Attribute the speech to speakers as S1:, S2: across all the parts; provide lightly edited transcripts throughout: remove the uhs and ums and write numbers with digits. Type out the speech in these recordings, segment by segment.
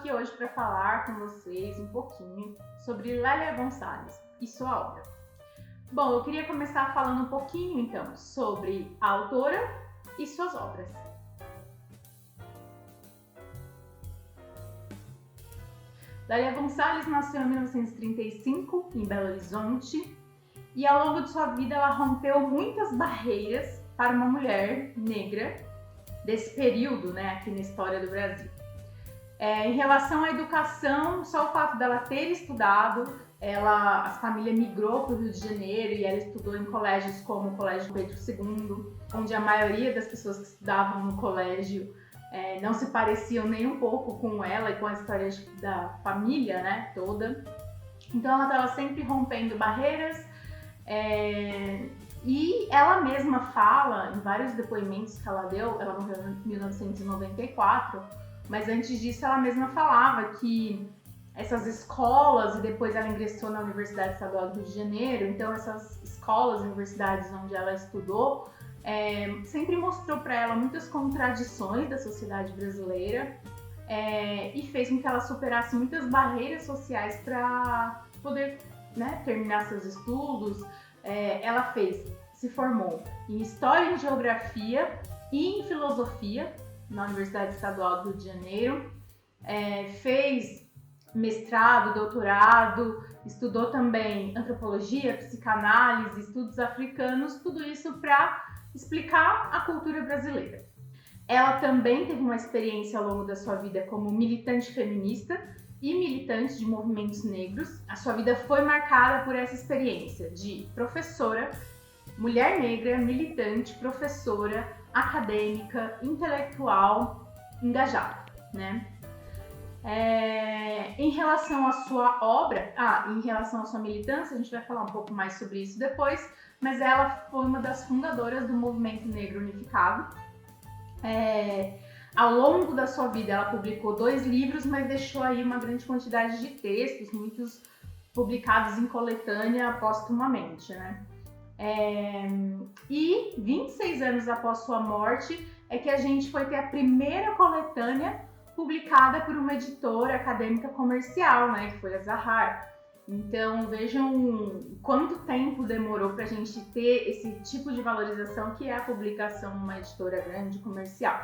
S1: aqui hoje para falar com vocês um pouquinho sobre Lélia Gonçalves e sua obra. Bom, eu queria começar falando um pouquinho então sobre a autora e suas obras. Lélia Gonçalves nasceu em 1935 em Belo Horizonte e ao longo de sua vida ela rompeu muitas barreiras para uma mulher negra desse período, aqui na história do Brasil. Em relação à educação, só o fato dela ter estudado, a família migrou para o Rio de Janeiro e ela estudou em colégios como o Colégio Pedro II, onde a maioria das pessoas que estudavam no colégio não se pareciam nem um pouco com ela e com a história da família, toda. Então ela estava sempre rompendo barreiras e ela mesma fala em vários depoimentos que ela deu, ela morreu em 1994, mas antes disso ela mesma falava que essas escolas, e depois ela ingressou na Universidade Estadual do Rio de Janeiro, então essas escolas e universidades onde ela estudou, sempre mostrou para ela muitas contradições da sociedade brasileira e fez com que ela superasse muitas barreiras sociais para poder terminar seus estudos. Ela se formou em História e Geografia e em Filosofia na Universidade Estadual do Rio de Janeiro, fez mestrado, doutorado, estudou também antropologia, psicanálise, estudos africanos, tudo isso para explicar a cultura brasileira. Ela também teve uma experiência ao longo da sua vida como militante feminista e militante de movimentos negros. A sua vida foi marcada por essa experiência de professora, mulher negra, militante, professora, acadêmica, intelectual, engajada, Em relação à sua obra, em relação à sua militância, a gente vai falar um pouco mais sobre isso depois, mas ela foi uma das fundadoras do Movimento Negro Unificado. Ao longo da sua vida, ela publicou 2 livros, mas deixou aí uma grande quantidade de textos, muitos publicados em coletânea póstumamente, E 26 anos após sua morte é que a gente foi ter a primeira coletânea publicada por uma editora acadêmica comercial, que foi a Zahar. Então vejam quanto tempo demorou para a gente ter esse tipo de valorização que é a publicação numa editora grande comercial.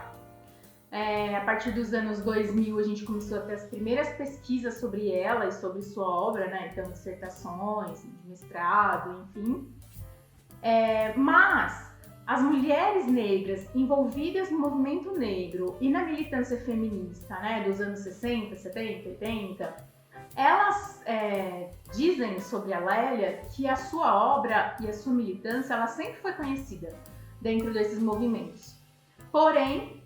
S1: A partir dos anos 2000 a gente começou a ter as primeiras pesquisas sobre ela e sobre sua obra, então dissertações, mestrado, enfim. Mas as mulheres negras envolvidas no movimento negro e na militância feminista, dos anos 60, 70, 80, elas dizem sobre a Lélia que a sua obra e a sua militância ela sempre foi conhecida dentro desses movimentos. Porém,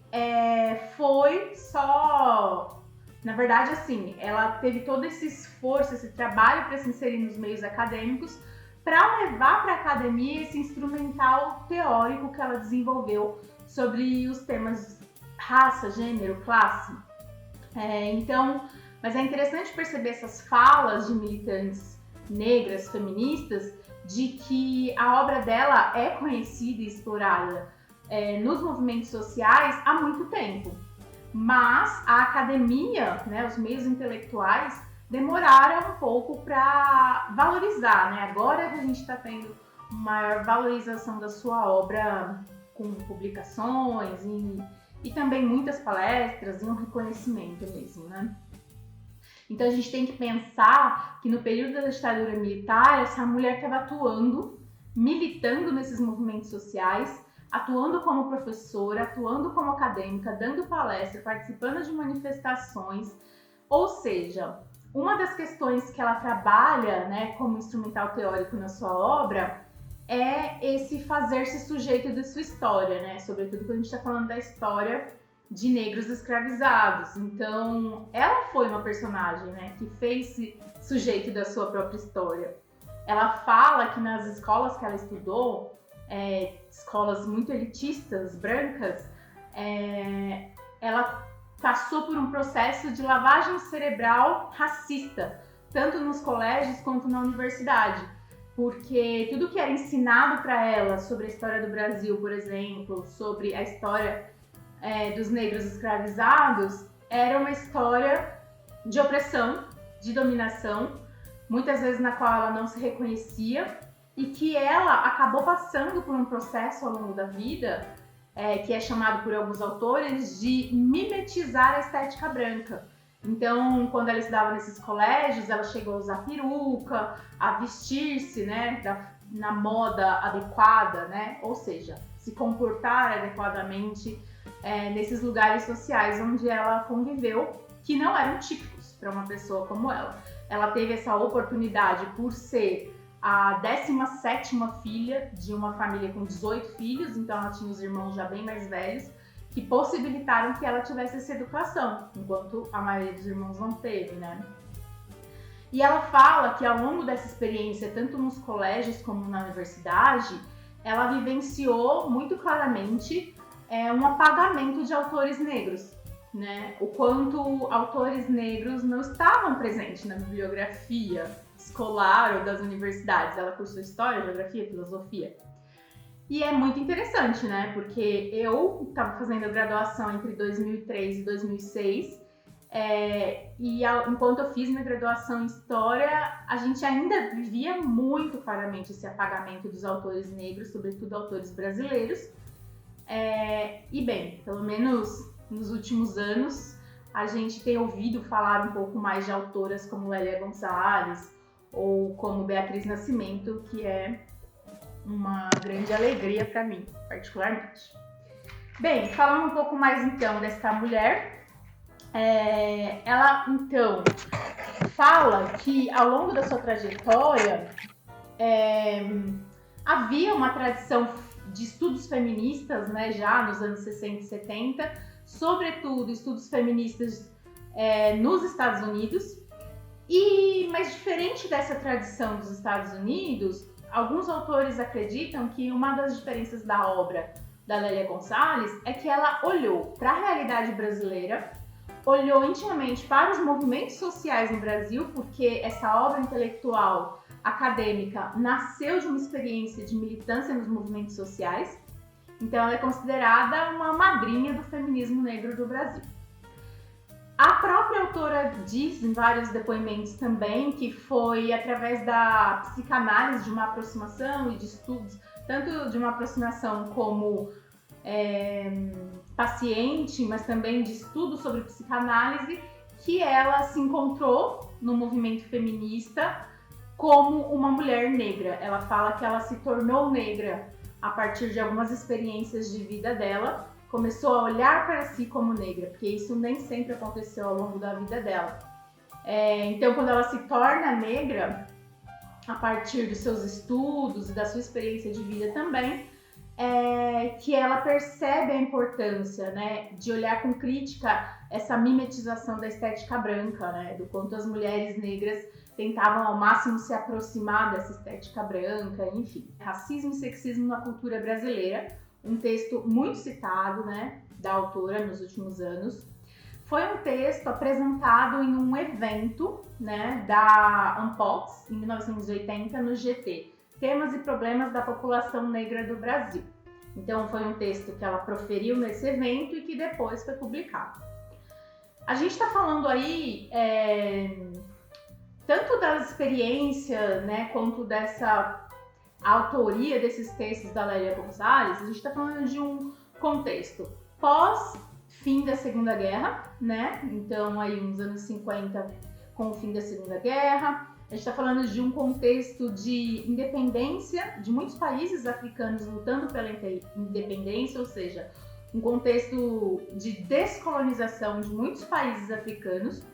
S1: foi só... Na verdade, assim, ela teve todo esse esforço, esse trabalho para se inserir nos meios acadêmicos, para levar para a academia esse instrumental teórico que ela desenvolveu sobre os temas raça, gênero, classe. Mas é interessante perceber essas falas de militantes negras, feministas, de que a obra dela é conhecida e explorada nos movimentos sociais há muito tempo. Mas a academia, os meios intelectuais, demoraram um pouco para valorizar, Agora que a gente está tendo uma maior valorização da sua obra com publicações e também muitas palestras e um reconhecimento mesmo, Então a gente tem que pensar que no período da ditadura militar, essa mulher estava atuando, militando nesses movimentos sociais, atuando como professora, atuando como acadêmica, dando palestra, participando de manifestações, ou seja, uma das questões que ela trabalha, como instrumental teórico na sua obra, é esse fazer-se sujeito de sua história, Sobretudo quando a gente está falando da história de negros escravizados. Então, ela foi uma personagem, que fez-se sujeito da sua própria história. Ela fala que nas escolas que ela estudou, escolas muito elitistas, brancas, ela passou por um processo de lavagem cerebral racista, tanto nos colégios quanto na universidade, porque tudo que era ensinado para ela sobre a história do Brasil, por exemplo, sobre a história dos negros escravizados, era uma história de opressão, de dominação, muitas vezes na qual ela não se reconhecia, e que ela acabou passando por um processo ao longo da vida, que é chamado por alguns autores de mimetizar a estética branca. Então, quando ela estudava nesses colégios, ela chegou a usar peruca, a vestir-se, né, na moda adequada, né, ou seja, se comportar adequadamente nesses lugares sociais onde ela conviveu, que não eram típicos para uma pessoa como ela. Ela teve essa oportunidade por ser a 17ª filha de uma família com 18 filhos, então ela tinha os irmãos já bem mais velhos, que possibilitaram que ela tivesse essa educação, enquanto a maioria dos irmãos não teve, né? E ela fala que ao longo dessa experiência, tanto nos colégios como na universidade, ela vivenciou muito claramente um apagamento de autores negros, né? O quanto autores negros não estavam presentes na bibliografia escolar ou das universidades. Ela cursou História, Geografia, Filosofia. E é muito interessante, né? Porque eu estava fazendo a graduação entre 2003 e 2006, enquanto eu fiz minha graduação em História, a gente ainda vivia muito claramente esse apagamento dos autores negros, sobretudo autores brasileiros. E bem, pelo menos nos últimos anos, a gente tem ouvido falar um pouco mais de autoras como Lélia Gonzalez ou como Beatriz Nascimento, que é uma grande alegria para mim, particularmente. Bem, falando um pouco mais então dessa mulher, ela então fala que ao longo da sua trajetória havia uma tradição de estudos feministas, né, já nos anos 60 e 70, sobretudo estudos feministas nos Estados Unidos. Mas diferente dessa tradição dos Estados Unidos, alguns autores acreditam que uma das diferenças da obra da Lélia Gonzalez é que ela olhou para a realidade brasileira, olhou intimamente para os movimentos sociais no Brasil, porque essa obra intelectual acadêmica nasceu de uma experiência de militância nos movimentos sociais. Então ela é considerada uma madrinha do feminismo negro do Brasil. A própria autora diz em vários depoimentos também que foi através da psicanálise, de uma aproximação e de estudos, tanto de uma aproximação como paciente, mas também de estudo sobre psicanálise, que ela se encontrou no movimento feminista como uma mulher negra. Ela fala que ela se tornou negra a partir de algumas experiências de vida dela, começou a olhar para si como negra, porque isso nem sempre aconteceu ao longo da vida dela. Então, quando ela se torna negra, a partir dos seus estudos e da sua experiência de vida também, que ela percebe a importância, né, de olhar com crítica essa mimetização da estética branca, né, do quanto as mulheres negras tentavam ao máximo se aproximar dessa estética branca, enfim. Racismo e sexismo na cultura brasileira, um texto muito citado, né, da autora nos últimos anos. Foi um texto apresentado em um evento, né, da Unpox, em 1980, no GT, Temas e Problemas da População Negra do Brasil. Então, foi um texto que ela proferiu nesse evento e que depois foi publicado. A gente está falando aí tanto das experiências, né, quanto dessa autoria desses textos da Lélia Gonzalez. A gente está falando de um contexto pós-fim da Segunda Guerra, né? Então, aí, uns anos 50, com o fim da Segunda Guerra. A gente está falando de um contexto de independência de muitos países africanos lutando pela independência, ou seja, um contexto de descolonização de muitos países africanos,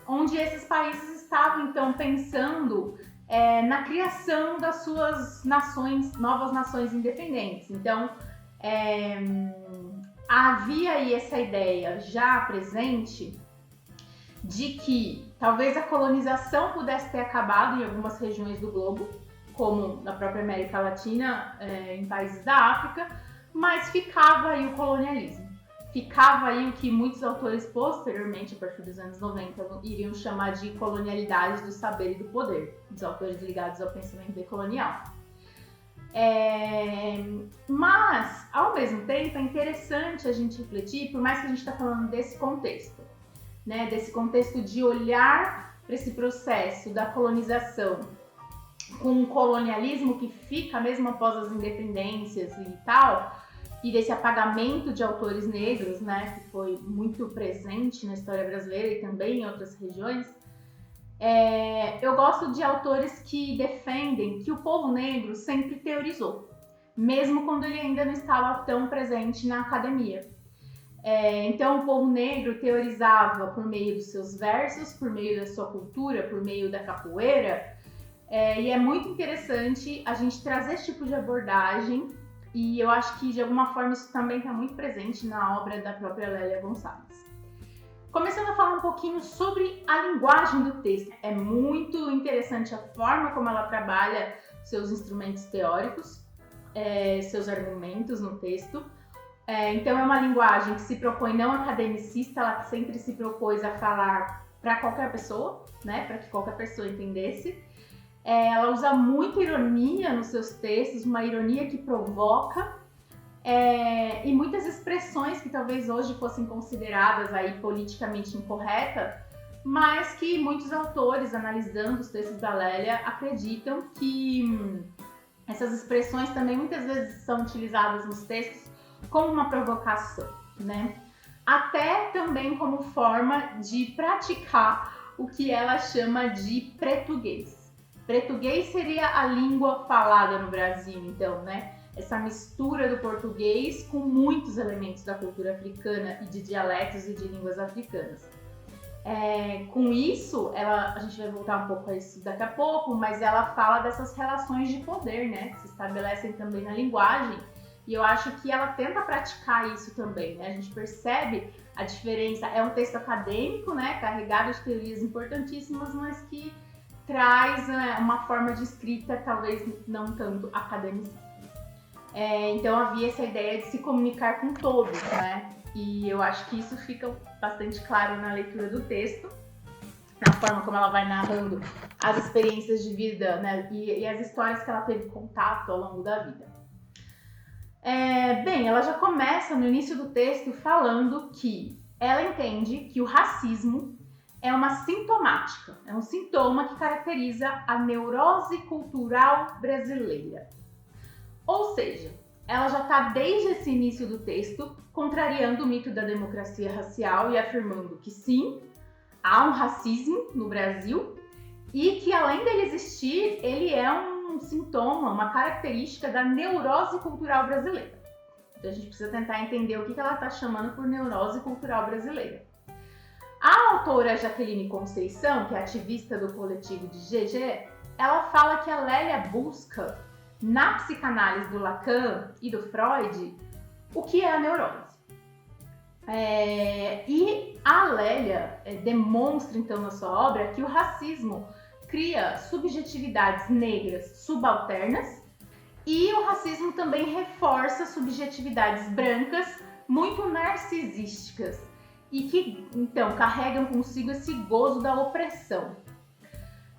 S1: onde esses países estavam, então, pensando na criação das suas nações, novas nações independentes. Então, havia aí essa ideia já presente de que talvez a colonização pudesse ter acabado em algumas regiões do globo, como na própria América Latina, em países da África, mas ficava aí o colonialismo. Ficava aí o que muitos autores posteriormente, a partir dos anos 90, iriam chamar de colonialidade do saber e do poder, os autores ligados ao pensamento decolonial. Mas, ao mesmo tempo, é interessante a gente refletir, por mais que a gente está falando desse contexto. né, desse contexto de olhar para esse processo da colonização com um colonialismo que fica mesmo após as independências e tal, e desse apagamento de autores negros, né, que foi muito presente na história brasileira e também em outras regiões, eu gosto de autores que defendem que o povo negro sempre teorizou, mesmo quando ele ainda não estava tão presente na academia. Então o povo negro teorizava por meio dos seus versos, por meio da sua cultura, por meio da capoeira, e é muito interessante a gente trazer esse tipo de abordagem, e eu acho que de alguma forma isso também está muito presente na obra da própria Lélia Gonçalves. Começando a falar um pouquinho sobre a linguagem do texto. É muito interessante a forma como ela trabalha seus instrumentos teóricos, seus argumentos no texto. Então é uma linguagem que se propõe não academicista, ela sempre se propôs a falar para qualquer pessoa, né, para que qualquer pessoa entendesse. Ela usa muita ironia nos seus textos, uma ironia que provoca, e muitas expressões que talvez hoje fossem consideradas aí politicamente incorretas, mas que muitos autores, analisando os textos da Lélia, acreditam que essas expressões também muitas vezes são utilizadas nos textos como uma provocação, né? Até também como forma de praticar o que ela chama de pretuguês. Pretuguês seria a língua falada no Brasil, então, né? Essa mistura do português com muitos elementos da cultura africana e de dialetos e de línguas africanas. Com isso, a gente vai voltar um pouco a isso daqui a pouco, mas ela fala dessas relações de poder, né? Que se estabelecem também na linguagem, e eu acho que ela tenta praticar isso também, né? A gente percebe a diferença, é um texto acadêmico, né? Carregado de teorias importantíssimas, mas que traz uma forma de escrita talvez não tanto acadêmica. Então havia essa ideia de se comunicar com todos, né? E eu acho que isso fica bastante claro na leitura do texto, na forma como ela vai narrando as experiências de vida, né? E as histórias que ela teve contato ao longo da vida. Bem, ela já começa no início do texto falando que ela entende que o racismo é uma sintomática, é um sintoma que caracteriza a neurose cultural brasileira. Ou seja, ela já está desde esse início do texto contrariando o mito da democracia racial e afirmando que sim, há um racismo no Brasil e que além dele existir, ele é um sintoma, uma característica da neurose cultural brasileira. Então a gente precisa tentar entender o que ela está chamando por neurose cultural brasileira. A autora Jaqueline Conceição, que é ativista do coletivo de GG, ela fala que a Lélia busca, na psicanálise do Lacan e do Freud, o que é a neurose. E a Lélia demonstra, então, na sua obra, que o racismo cria subjetividades negras subalternas e o racismo também reforça subjetividades brancas muito narcisísticas e que, então, carregam consigo esse gozo da opressão.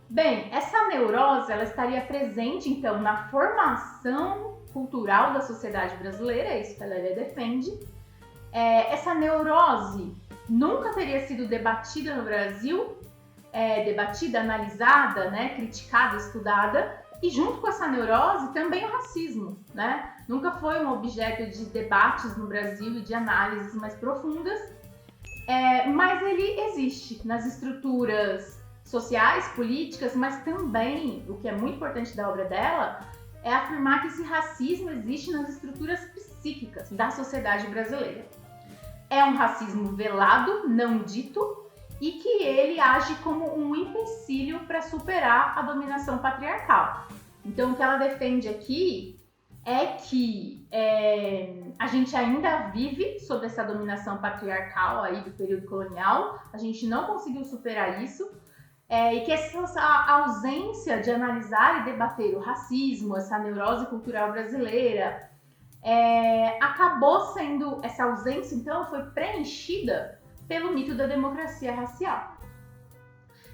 S1: Bem, essa neurose ela estaria presente, então, na formação cultural da sociedade brasileira, é isso que a Lélia defende. Essa neurose nunca teria sido debatida no Brasil, debatida, analisada, né, criticada, estudada, e junto com essa neurose também o racismo, né? Nunca foi um objeto de debates no Brasil e de análises mais profundas, mas ele existe nas estruturas sociais, políticas, mas também, o que é muito importante da obra dela, é afirmar que esse racismo existe nas estruturas psíquicas da sociedade brasileira. É um racismo velado, não dito, e que ele age como um empecilho para superar a dominação patriarcal. Então, o que ela defende aqui é que a gente ainda vive sob essa dominação patriarcal aí do período colonial, a gente não conseguiu superar isso, e que essa ausência de analisar e debater o racismo, essa neurose cultural brasileira, acabou sendo, essa ausência então foi preenchida pelo mito da democracia racial.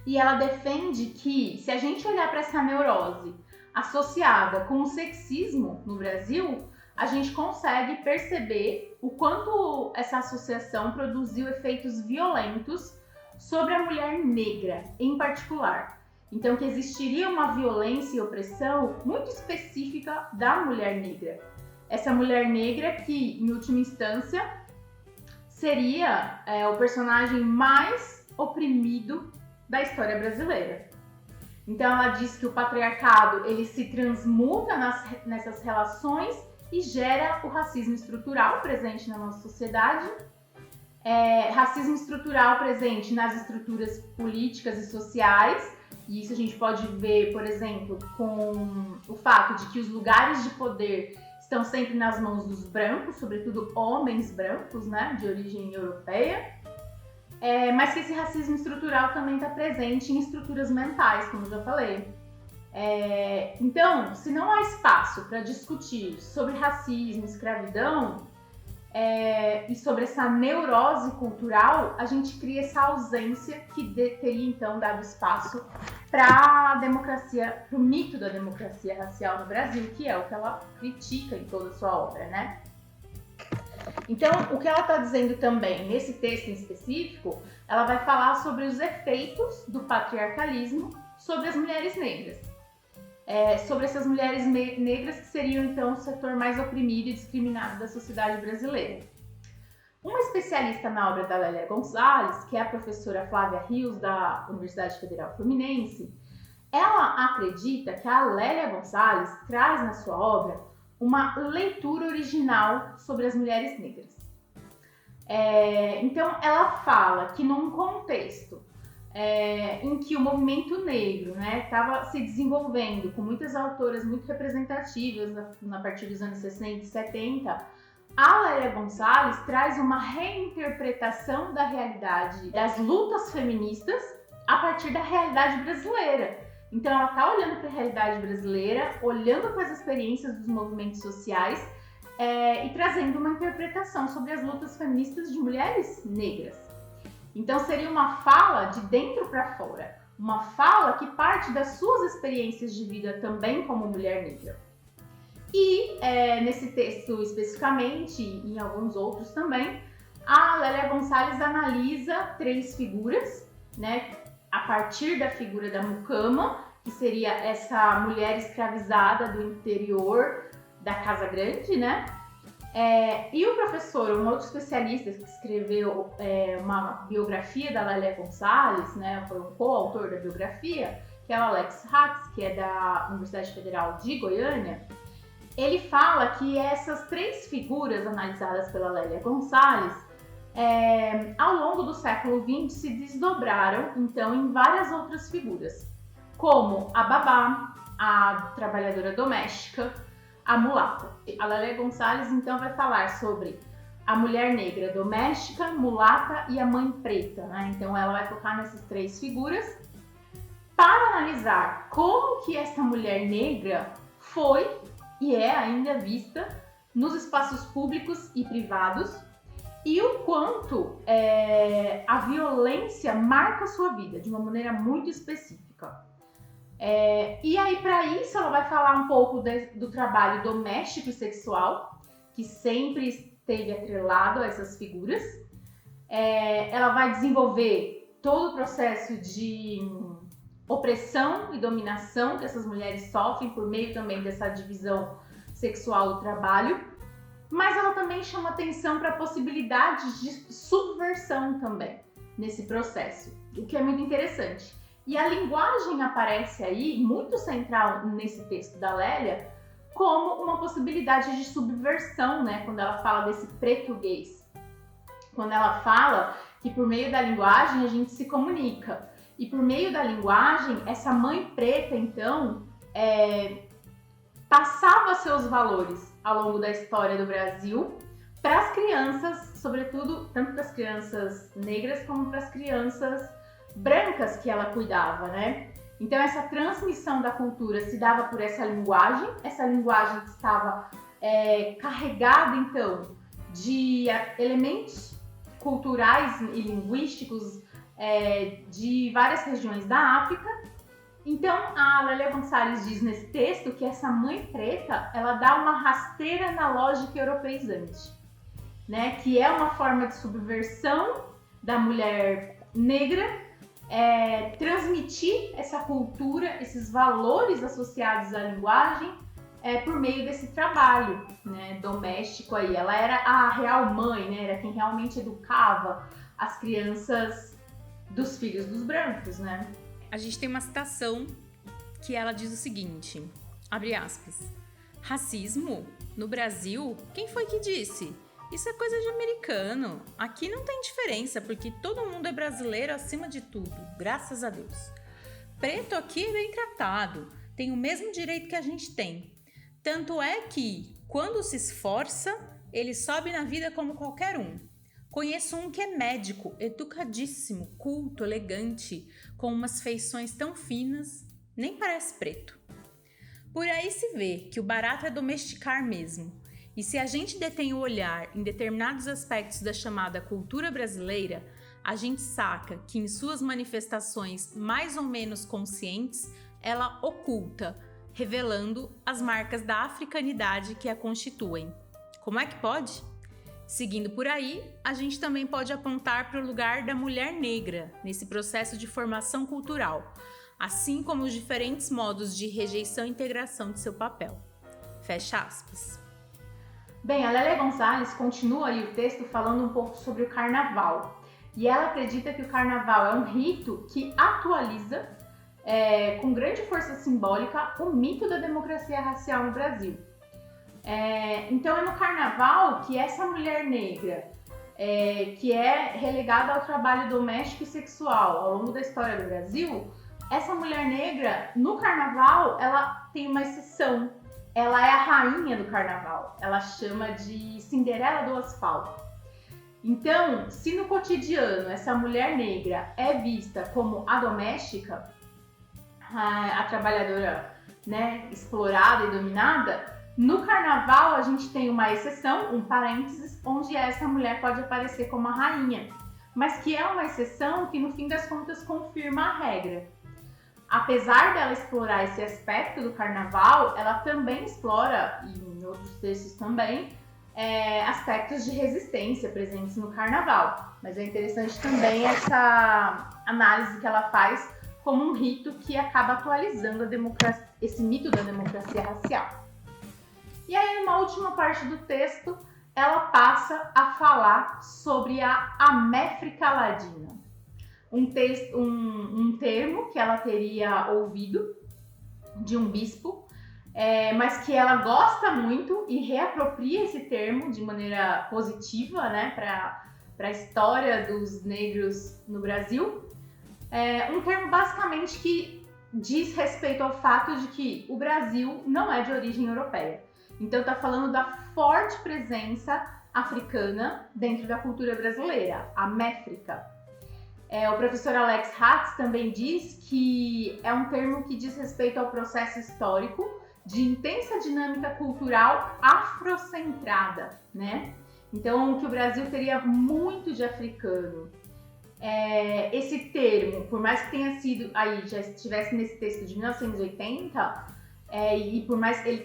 S1: E ela defende que se a gente olhar para essa neurose associada com o sexismo no Brasil, a gente consegue perceber o quanto essa associação produziu efeitos violentos sobre a mulher negra em particular. Então, que existiria uma violência e opressão muito específica da mulher negra. Essa mulher negra que, em última instância, seria o personagem mais oprimido da história brasileira. Então, ela diz que o patriarcado ele se transmuta nessas relações e gera o racismo estrutural presente na nossa sociedade. Racismo estrutural presente nas estruturas políticas e sociais, e isso a gente pode ver, por exemplo, com o fato de que os lugares de poder estão sempre nas mãos dos brancos, sobretudo homens brancos, né, de origem europeia, mas que esse racismo estrutural também está presente em estruturas mentais, como eu já falei. Então, se não há espaço para discutir sobre racismo, escravidão, e sobre essa neurose cultural, a gente cria essa ausência que teria então dado espaço para a democracia, para o mito da democracia racial no Brasil, que é o que ela critica em toda a sua obra, né? Então, o que ela está dizendo também nesse texto em específico, ela vai falar sobre os efeitos do patriarcalismo sobre as mulheres negras. Sobre essas mulheres negras que seriam então o setor mais oprimido e discriminado da sociedade brasileira. Uma especialista na obra da Lélia Gonçalves, que é a professora Flávia Rios, da Universidade Federal Fluminense, ela acredita que a Lélia Gonçalves traz na sua obra uma leitura original sobre as mulheres negras. Então, ela fala que num contexto em que o movimento negro estava se desenvolvendo com muitas autoras muito representativas a partir dos anos 60 e 70, a Lélia Gonçalves traz uma reinterpretação da realidade das lutas feministas a partir da realidade brasileira. Então ela está olhando para a realidade brasileira, olhando para as experiências dos movimentos sociais e trazendo uma interpretação sobre as lutas feministas de mulheres negras. Então seria uma fala de dentro para fora, uma fala que parte das suas experiências de vida também como mulher negra. E nesse texto especificamente, e em alguns outros também, a Lélia Gonçalves analisa 3 figuras, a partir da figura da mucama, que seria essa mulher escravizada do interior da Casa Grande, e o professor, um outro especialista que escreveu uma biografia da Lélia Gonçalves, foi um coautor da biografia, que é o Alex Hatz, que é da Universidade Federal de Goiânia. Ele fala que essas 3 figuras analisadas pela Lélia Gonçalves, ao longo do século XX, se desdobraram, então, em várias outras figuras, como a babá, a trabalhadora doméstica, a mulata. A Lélia Gonçalves, então, vai falar sobre a mulher negra doméstica, mulata e a mãe preta, Então, ela vai focar nessas 3 figuras para analisar como que essa mulher negra foi e é ainda vista nos espaços públicos e privados e o quanto a violência marca a sua vida de uma maneira muito específica. E aí, para isso, ela vai falar um pouco do trabalho doméstico e sexual, que sempre esteve atrelado a essas figuras. Ela vai desenvolver todo o processo de opressão e dominação que essas mulheres sofrem por meio também dessa divisão sexual do trabalho, mas ela também chama atenção para a possibilidade de subversão também nesse processo, o que é muito interessante. E a linguagem aparece aí, muito central nesse texto da Lélia, como uma possibilidade de subversão, quando ela fala desse português. Quando ela fala que por meio da linguagem a gente se comunica. E por meio da linguagem, essa mãe preta, então, passava seus valores ao longo da história do Brasil para as crianças, sobretudo, tanto para as crianças negras como para as crianças brancas que ela cuidava, Então, essa transmissão da cultura se dava por essa linguagem que estava carregada, então, de elementos culturais e linguísticos de várias regiões da África. Então, a Lélia Gonçalves diz nesse texto que essa mãe preta, ela dá uma rasteira na lógica europeizante, que é uma forma de subversão da mulher negra transmitir essa cultura, esses valores associados à linguagem por meio desse trabalho, né, doméstico aí. Ela era a real mãe, né, era quem realmente educava as crianças dos filhos dos brancos, né?
S2: A gente tem uma citação que ela diz o seguinte, abre aspas, racismo? No Brasil? Quem foi que disse? Isso é coisa de americano. Aqui não tem diferença, porque todo mundo é brasileiro acima de tudo, graças a Deus. Preto aqui é bem tratado, tem o mesmo direito que a gente tem. Tanto é que, quando se esforça, ele sobe na vida como qualquer um. Conheço um que é médico, educadíssimo, culto, elegante, com umas feições tão finas, nem parece preto. Por aí se vê que o barato é domesticar mesmo. E se a gente detém o olhar em determinados aspectos da chamada cultura brasileira, a gente saca que em suas manifestações mais ou menos conscientes, ela oculta, revelando as marcas da africanidade que a constituem. Como é que pode? Seguindo por aí, a gente também pode apontar para o lugar da mulher negra nesse processo de formação cultural, assim como os diferentes modos de rejeição e integração de seu papel. Fecha aspas.
S1: Bem, a Lélia Gonzalez continua aí o texto falando um pouco sobre o carnaval. E ela acredita que o carnaval é um rito que atualiza, com grande força simbólica, o mito da democracia racial no Brasil. Então é no carnaval que essa mulher negra, que é relegada ao trabalho doméstico e sexual ao longo da história do Brasil, essa mulher negra, no carnaval, ela tem uma exceção. Ela é a rainha do carnaval. Ela chama de Cinderela do Asfalto. Então, se no cotidiano essa mulher negra é vista como a doméstica, a trabalhadora, né, explorada e dominada, no carnaval a gente tem uma exceção, um parênteses, onde essa mulher pode aparecer como a rainha, mas que é uma exceção que no fim das contas confirma a regra. Apesar dela explorar esse aspecto do carnaval, ela também explora, e em outros textos também, aspectos de resistência presentes no carnaval. Mas é interessante também essa análise que ela faz como um rito que acaba atualizando esse mito da democracia racial. E aí, numa última parte do texto, ela passa a falar sobre a Améfrica Ladina. Um termo que ela teria ouvido de um bispo, mas que ela gosta muito e reapropria esse termo de maneira positiva, né, para a história dos negros no Brasil. Um termo basicamente que diz respeito ao fato de que o Brasil não é de origem europeia. Então está falando da forte presença africana dentro da cultura brasileira, a Méfrica. O professor Alex Hatz também diz que é um termo que diz respeito ao processo histórico de intensa dinâmica cultural afrocentrada, né? Então, que o Brasil teria muito de africano. Esse termo, por mais que tenha sido aí, já estivesse nesse texto de 1980, e por mais que ele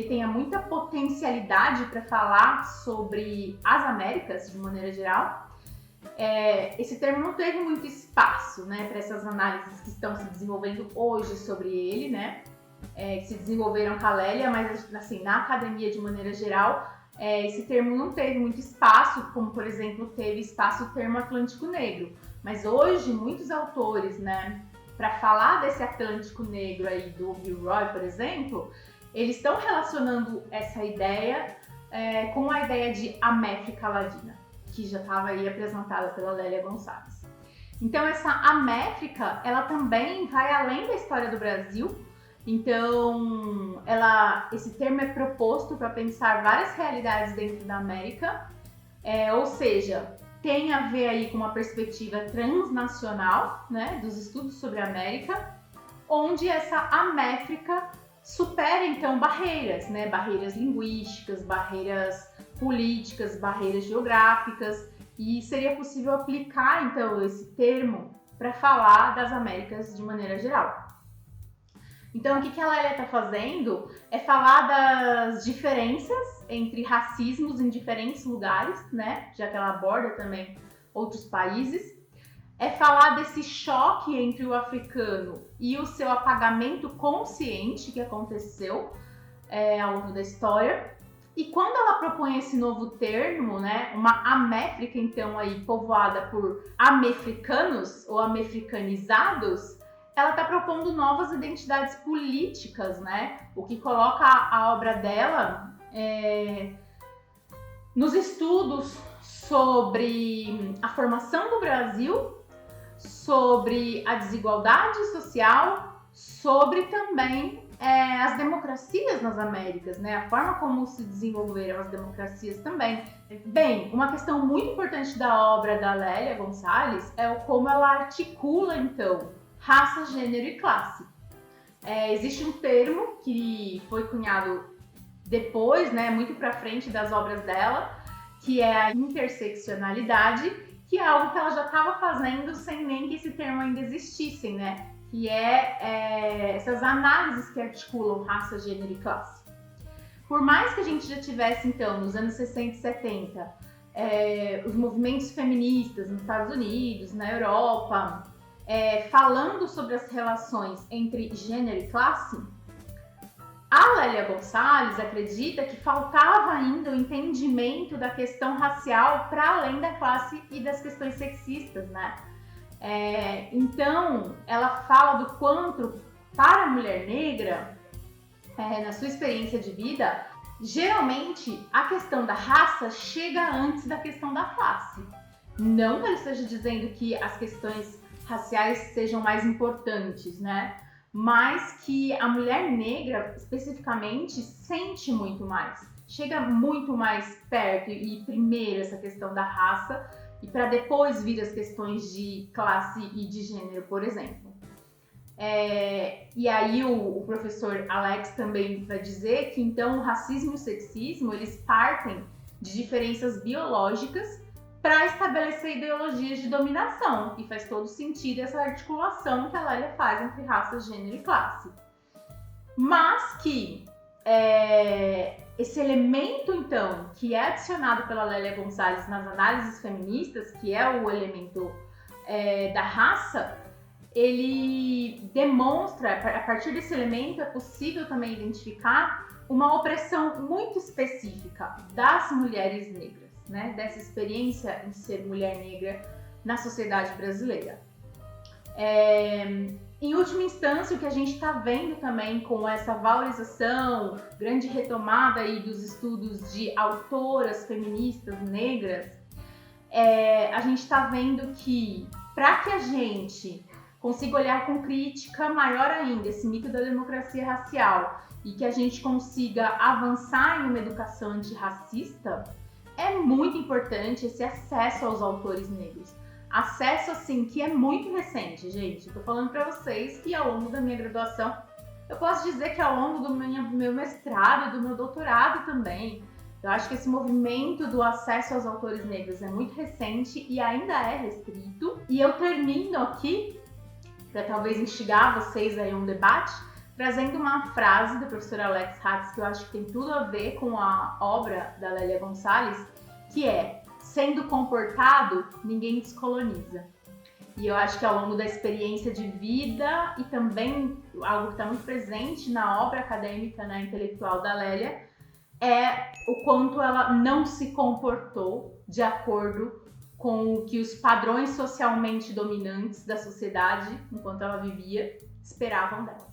S1: tenha muita potencialidade para falar sobre as Américas de maneira geral, esse termo não teve muito espaço, né, para essas análises que estão se desenvolvendo hoje sobre ele, né, que se desenvolveram com a Lélia, mas assim, na academia de maneira geral, esse termo não teve muito espaço, como por exemplo teve espaço o termo Atlântico Negro. Mas hoje muitos autores, né, para falar desse Atlântico Negro aí do Gilroy, por exemplo, eles estão relacionando essa ideia com a ideia de Améfrica Ladina, que já estava aí apresentada pela Lélia Gonçalves. Então essa Améfrica, ela também vai além da história do Brasil. Então esse termo é proposto para pensar várias realidades dentro da América, ou seja, tem a ver aí com uma perspectiva transnacional, né, dos estudos sobre a América, onde essa Améfrica supera então barreiras, né, barreiras linguísticas, barreiras políticas, barreiras geográficas, e seria possível aplicar então esse termo para falar das Américas de maneira geral. Então, o que a Lélia está fazendo é falar das diferenças entre racismos em diferentes lugares, né? Já que ela aborda também outros países. é falar desse choque entre o africano e o seu apagamento consciente que aconteceu ao longo da história. E quando ela propõe esse novo termo, né, uma améfrica, então, aí povoada por amefricanos ou amefricanizados, ela está propondo novas identidades políticas, né? O que coloca a obra dela nos estudos sobre a formação do Brasil, sobre a desigualdade social, sobre também as democracias nas Américas, né? A forma como se desenvolveram as democracias também. Bem, uma questão muito importante da obra da Lélia Gonçalles é como ela articula, então, raça, gênero e classe. Existe um termo que foi cunhado depois, né, muito para frente das obras dela, que é a interseccionalidade, que é algo que ela já estava fazendo sem nem que esse termo ainda existisse, né? Que essas análises que articulam raça, gênero e classe. Por mais que a gente já tivesse, então, nos anos 60 e 70, os movimentos feministas nos Estados Unidos, na Europa, falando sobre as relações entre gênero e classe, a Lélia Gonçalles acredita que faltava ainda o entendimento da questão racial para além da classe e das questões sexistas, né? Então, ela fala do quanto, para a mulher negra, na sua experiência de vida, geralmente a questão da raça chega antes da questão da classe. Não que ela esteja dizendo que as questões raciais sejam mais importantes, né? Mas que a mulher negra, especificamente, sente muito mais. Chega muito mais perto e primeiro essa questão da raça e para depois vir as questões de classe e de gênero, por exemplo. E aí o professor Alex também vai dizer que então o racismo e o sexismo eles partem de diferenças biológicas para estabelecer ideologias de dominação, e faz todo sentido essa articulação que a Lélia faz entre raça, gênero e classe. Mas que esse elemento, então, que é adicionado pela Lélia Gonçalles nas análises feministas, que é o elemento da raça, ele demonstra, a partir desse elemento, é possível também identificar uma opressão muito específica das mulheres negras, né? Dessa experiência em ser mulher negra na sociedade brasileira. Em última instância, o que a gente está vendo também com essa valorização, grande retomada aí dos estudos de autoras feministas negras, a gente está vendo que para que a gente consiga olhar com crítica maior ainda esse mito da democracia racial e que a gente consiga avançar em uma educação antirracista, é muito importante esse acesso aos autores negros. Acesso, assim, que é muito recente, gente. Eu tô falando pra vocês que ao longo da minha graduação, eu posso dizer que ao longo do meu mestrado e do meu doutorado também, eu acho que esse movimento do acesso aos autores negros é muito recente e ainda é restrito. E eu termino aqui, para talvez instigar vocês aí a um debate, trazendo uma frase do professor Alex Hatz, que eu acho que tem tudo a ver com a obra da Lélia Gonçalles, que é: sendo comportado, ninguém descoloniza. E eu acho que ao longo da experiência de vida e também algo que está muito presente na obra acadêmica, né, intelectual da Lélia, é o quanto ela não se comportou de acordo com o que os padrões socialmente dominantes da sociedade, enquanto ela vivia, esperavam dela.